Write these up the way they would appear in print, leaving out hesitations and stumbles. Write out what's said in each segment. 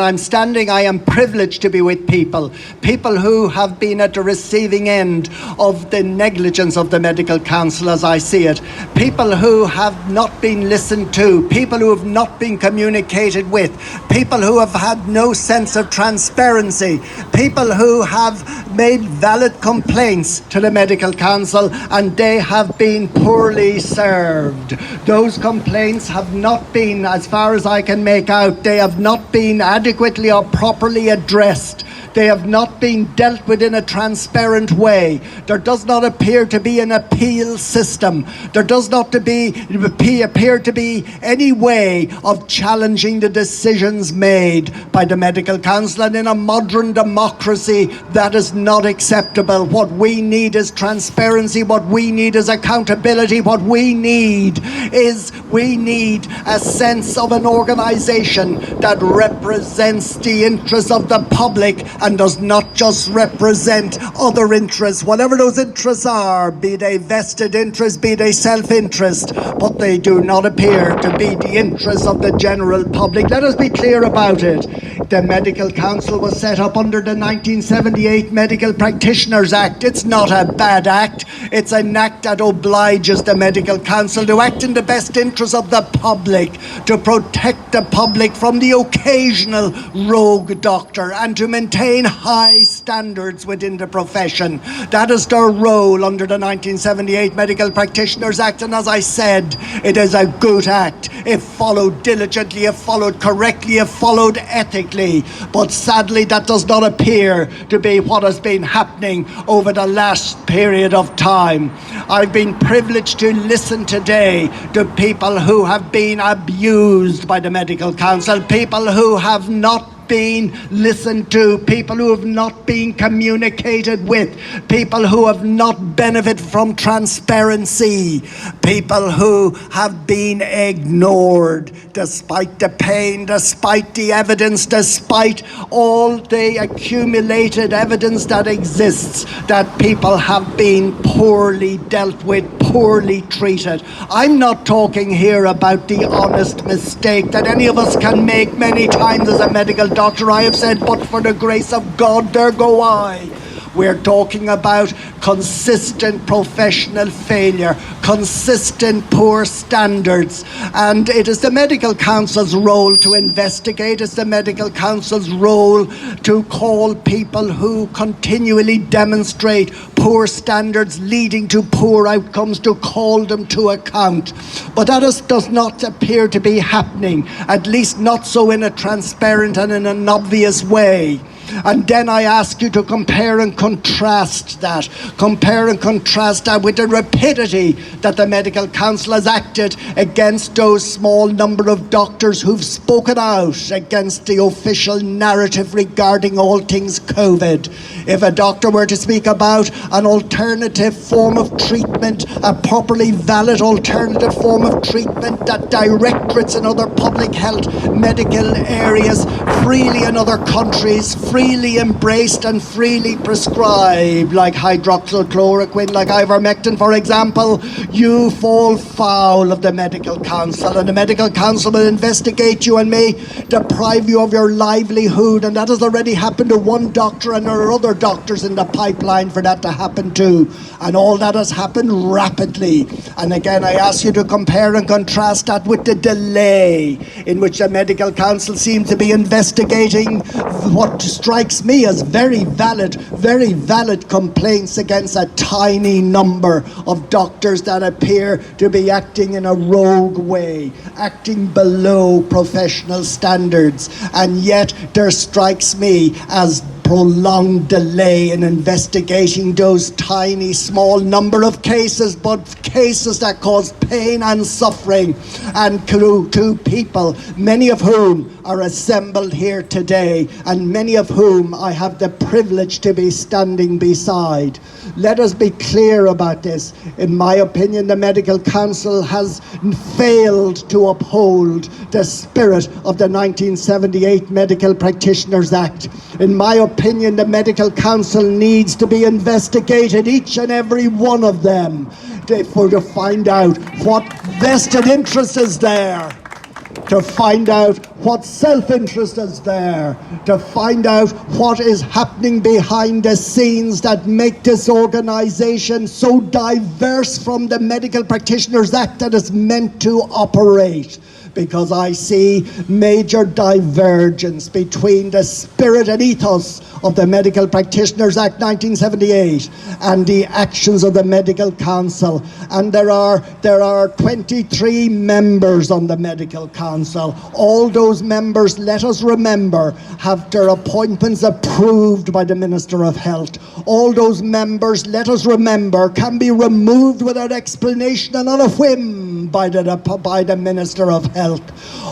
I am privileged to be with people who have been at the receiving end of the negligence of the Medical Council as I see it, people who have not been listened to, people who have not been communicated with, people who have had no sense of transparency, people who have made valid complaints to the Medical Council and they have been poorly served. Those complaints have not been, as far as I can make out, they have not been adequately or properly addressed. They have not been dealt with in a transparent way. There does not appear to be an appeal system. There does not appear to be any way of challenging the decisions made by the Medical Council. And in a modern democracy, that is not acceptable. What we need is transparency. What we need is accountability. What we need is a sense of an organisation that represents the interests of the public and does not just represent other interests, whatever those interests are, be they vested interests, be they self-interest, but they do not appear to be the interests of the general public. Let us be clear about it. The Medical Council was set up under the 1978 Medical Practitioners Act. It's not a bad act. It's an act that obliges the Medical Council to act in the best interests of the public, to protect the public from the occasional rogue doctor and to maintain high standards within the profession. That is their role under the 1978 Medical Practitioners Act, and as I said, it is a good act. It followed diligently, it followed correctly, it followed ethically, but sadly that does not appear to be what has been happening over the last period of time. I've been privileged to listen today to people who have been abused by the Medical Council, people who have not been listened to, people who have not been communicated with, people who have not benefited from transparency, people who have been ignored despite the pain, despite the evidence, despite all the accumulated evidence that exists, that people have been poorly dealt with, poorly treated. I'm not talking here about the honest mistake that any of us can make many times as a medical doctor. I have said, but for the grace of God, there go I. We're talking about consistent professional failure, consistent poor standards, and it is the Medical Council's role to investigate. It's the Medical Council's role to call people who continually demonstrate poor standards leading to poor outcomes, to call them to account. But that does not appear to be happening, at least not so in a transparent and in an obvious way. And then I ask you to compare and contrast that. Compare and contrast that with the rapidity that the Medical Council has acted against those small number of doctors who've spoken out against the official narrative regarding all things COVID. If a doctor were to speak about an alternative form of treatment, a properly valid alternative form of treatment that directorates in other public health medical areas freely in other countries, freely embraced and freely prescribed, like hydroxychloroquine, like ivermectin, for example, you fall foul of the Medical Council, and the Medical Council will investigate you and may deprive you of your livelihood, and that has already happened to one doctor, and there are other doctors in the pipeline for that to happen too, and all that has happened rapidly. And again, I ask you to compare and contrast that with the delay in which the Medical Council seems to be investigating what strikes me as very valid complaints against a tiny number of doctors that appear to be acting in a rogue way, acting below professional standards. And yet there strikes me as prolonged delay in investigating those tiny small number of cases, but cases that cause pain and suffering and to people, many of whom are assembled here today and many of whom I have the privilege to be standing beside. Let us be clear about this. In my opinion, the Medical Council has failed to uphold the spirit of the 1978 Medical Practitioners Act. In my opinion, the Medical Council needs to be investigated, each and every one of them, to find out what vested interest is there. to find out what self-interest is there, to find out what is happening behind the scenes that make this organisation so diverse from the Medical Practitioners Act that is meant to operate. Because I see major divergence between the spirit and ethos of the Medical Practitioners Act 1978 and the actions of the Medical Council. And there are 23 members on the Medical Council. All those members, let us remember, have their appointments approved by the Minister of Health. All those members, let us remember, can be removed without explanation and on a whim by the Minister of Health.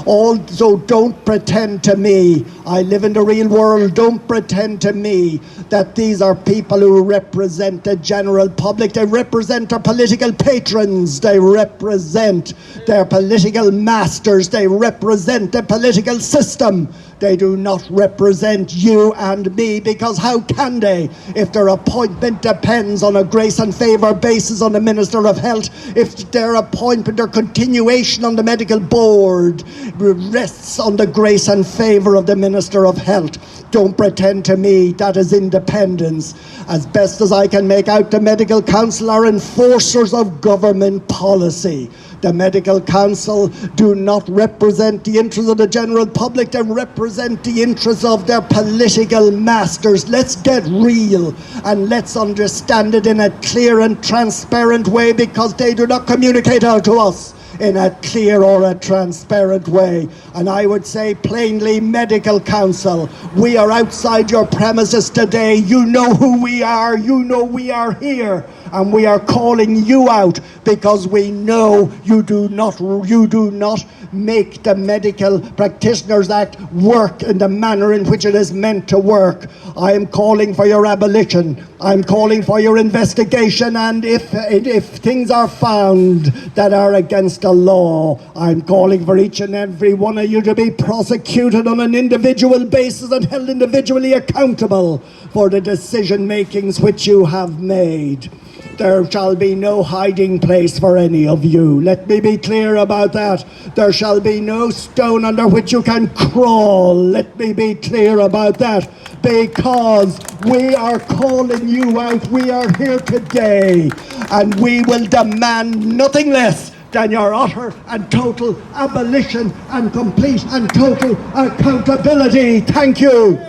Also, don't pretend to me, I live in the real world, don't pretend to me that these are people who represent the general public. They represent their political patrons, they represent their political masters, they represent the political system. They do not represent you and me, because how can they if their appointment depends on a grace and favour basis on the Minister of Health, if their appointment, their continuation on the medical board rests on the grace and favour of the Minister of Health. Don't pretend to me that is independence. As best as I can make out, the Medical Council are enforcers of government policy. The Medical Council do not represent the interests of the general public, they represent the interests of their political masters. Let's get real and let's understand it in a clear and transparent way, because they do not communicate out to us in a clear or a transparent way. And I would say plainly, Medical Council, we are outside your premises today. You know who we are, you know we are here, and we are calling you out because we know you do not make the Medical Practitioners Act work in the manner in which it is meant to work. I am calling for your abolition. I'm calling for your investigation, and if things are found that are against the law, I'm calling for each and every one of you to be prosecuted on an individual basis and held individually accountable for the decision makings which you have made. There shall be no hiding place for any of you. Let me be clear about that. There shall be no stone under which you can crawl. Let me be clear about that. Because we are calling you out. We are here today, and we will demand nothing less than your utter and total abolition and complete and total accountability. Thank you.